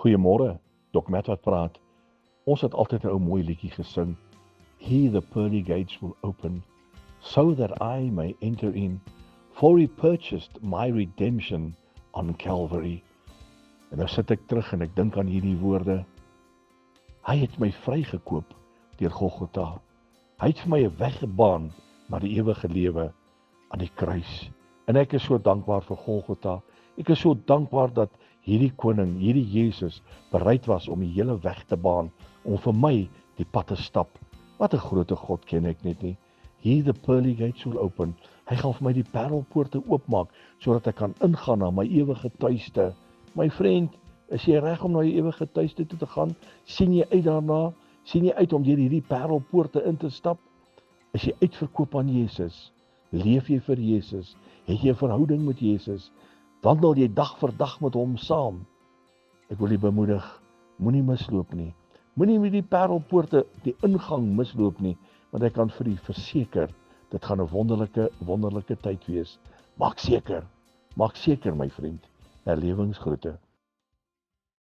Goeiemôre, Dok Matt wat praat. Ons het altyd 'n ou mooi liedjie gesing. He the pearly gates will open, so that I may enter in, for he purchased my redemption on Calvary. En nou sit ek terug en ek dink aan hierdie woorde. Hy het my vrygekoop deur Golgotha. Hy het vir my 'n weg gebaan na die ewige lewe aan die kruis. En ek is so dankbaar vir Golgotha. Ek is so dankbaar dat hierdie koning, hierdie Jesus, bereid was om die hele weg te baan, om vir my die pad te stap. Wat 'n groot God ken ek net nie. He the pearly gates will open. Hy gaan vir my die parelpoorte oopmaak, sodat ek kan ingaan na my ewige tuiste. My vriend, is jy reg om na jou ewige tuiste toe te gaan? Sien jy uit daarna? Sien jy uit om deur hierdie parelpoorte in te stap? Is jy uitverkoop aan Jesus? Leef jy vir Jesus? Het jy 'n verhouding met Jesus? Wandel jy dag vir dag met hom saam? Ek wil jy bemoedig, moenie misloop nie. Moenie met die parelpoorte die ingang misloop nie, want ek kan vir u verseker, dit gaan 'n wonderlike tyd wees. Maak seker my vriend, herlewingsgroete.